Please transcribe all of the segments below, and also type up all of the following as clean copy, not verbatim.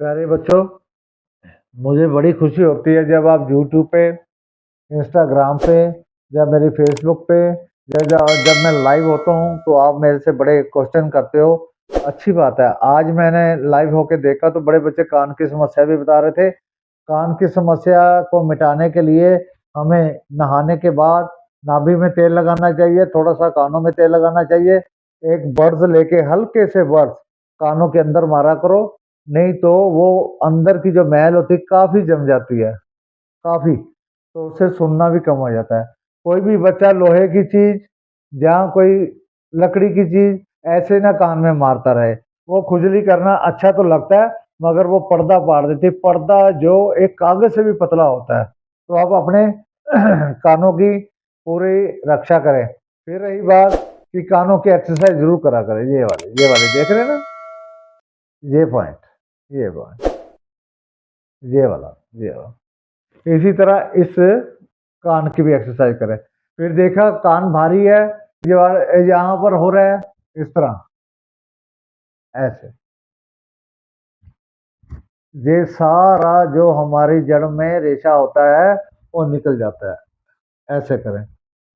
प्यारे बच्चों, मुझे बड़ी खुशी होती है जब आप यूट्यूब पे, इंस्टाग्राम पे या मेरी फेसबुक पे या जब मैं लाइव होता हूँ तो आप मेरे से बड़े क्वेश्चन करते हो। अच्छी बात है। आज मैंने लाइव होके देखा तो बड़े बच्चे कान की समस्या भी बता रहे थे। कान की समस्या को मिटाने के लिए हमें नहाने के बाद नाभि में तेल लगाना चाहिए, थोड़ा सा कानों में तेल लगाना चाहिए। एक बर्ड्स लेके हल्के से बर्ड्स कानों के अंदर मारा करो, नहीं तो वो अंदर की जो मैल होती है काफ़ी जम जाती है, काफ़ी, तो उससे सुनना भी कम हो जाता है। कोई भी बच्चा लोहे की चीज़ या कोई लकड़ी की चीज़ ऐसे ना कान में मारता रहे। वो खुजली करना अच्छा तो लगता है मगर वो पर्दा फाड़ देती है। पर्दा जो एक कागज़ से भी पतला होता है। तो आप अपने कानों की पूरी रक्षा करें। फिर रही बात कि कानों की एक्सरसाइज ज़रूर करा करें। ये वाले देख रहे हैं ना? ये पॉइंट, ये पॉइंट, ये वाला, ये वाला। इसी तरह इस कान की भी एक्सरसाइज करें। फिर देखा कान भारी है, यहाँ पर हो रहा है इस तरह, ऐसे। ये सारा जो हमारी जड़ में रेशा होता है वो निकल जाता है, ऐसे करें।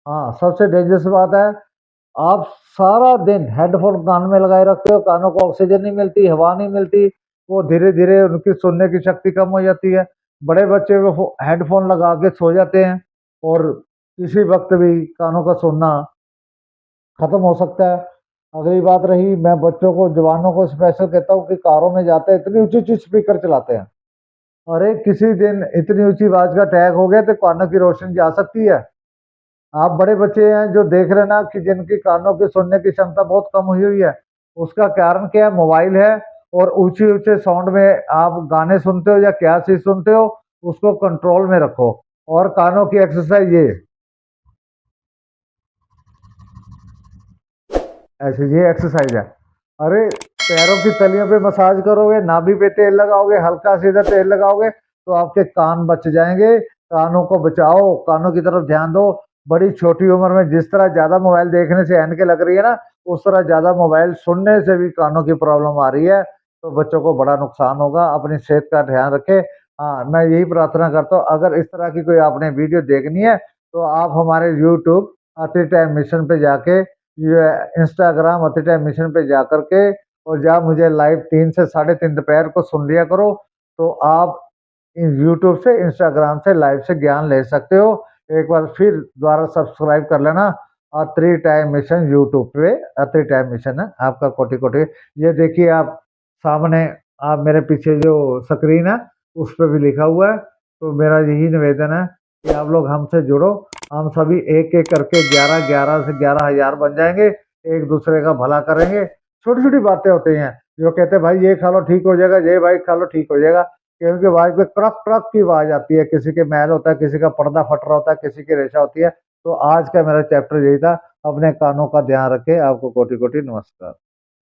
हाँ, सबसे डेंजरस बात है, आप सारा दिन हेडफोन कान में लगाए रखते हो, कानों को ऑक्सीजन नहीं मिलती, हवा नहीं मिलती, वो धीरे धीरे उनकी सुनने की शक्ति कम हो जाती है। बड़े बच्चे वो हेडफोन लगा के सो जाते हैं और किसी वक्त भी कानों का सुनना खत्म हो सकता है। अगली बात रही, मैं बच्चों को, जवानों को स्पेशल कहता हूँ कि कारों में जाते हैं इतनी ऊंची ऊंची स्पीकर चलाते हैं। अरे किसी दिन इतनी ऊंची आवाज का अटैक हो गया तो कानों की रोशनी जा सकती है। आप बड़े बच्चे हैं जो देख रहे ना कि जिनकी कानों की सुनने की क्षमता बहुत कम हुई हुई है, उसका कारण क्या है? मोबाइल है। और ऊंचे ऊंचे साउंड में आप गाने सुनते हो या क्या चीज सुनते हो, उसको कंट्रोल में रखो। और कानों की एक्सरसाइज ये ऐसे, ये एक्सरसाइज है। अरे पैरों की तलियों पे मसाज करोगे, नाभि पे तेल लगाओगे, हल्का सीधा तेल लगाओगे तो आपके कान बच जाएंगे। कानों को बचाओ, कानों की तरफ ध्यान दो। बड़ी छोटी उम्र में जिस तरह ज्यादा मोबाइल देखने से ऐनकें लग रही है ना, उस तरह ज्यादा मोबाइल सुनने से भी कानों की प्रॉब्लम आ रही है। तो बच्चों को बड़ा नुकसान होगा। अपनी सेहत का ध्यान रखें। हाँ, मैं यही प्रार्थना करता हूँ, अगर इस तरह की कोई आपने वीडियो देखनी है तो आप हमारे यूट्यूब एट टाइम मिशन पे जाके, ये इंस्टाग्राम एट टाइम मिशन पे जा करके, और जब मुझे लाइव 3 से 3:30 दोपहर को सुन लिया करो, तो आप यूट्यूब से, इंस्टाग्राम से लाइव से ज्ञान ले सकते हो। एक बार फिर दोबारा सब्सक्राइब कर लेना। और थ्री टाइम मिशन यूट्यूब पे, थ्री टाइम मिशन है आपका, कोटि कोटि। ये देखिए आप सामने, आप मेरे पीछे जो स्क्रीन है उस पर भी लिखा हुआ है। तो मेरा यही निवेदन है कि आप लोग हमसे जुड़ो। हम सभी एक एक करके 11 से 11,000 बन जाएंगे। एक दूसरे का भला करेंगे। छोटी छोटी बातें होती हैं जो कहते हैं भाई ये खा लो ठीक हो जाएगा, ये भाई खा लो ठीक हो जाएगा। क्योंकि आवाज पे ट्रक ट्रक की आवाज आती है, किसी के मैल होता है, किसी का पर्दा फट रहा होता है, किसी की रेशा होती है। तो आज का मेरा चैप्टर यही था। अपने कानों का ध्यान रखें। आपको कोटि कोटि नमस्कार।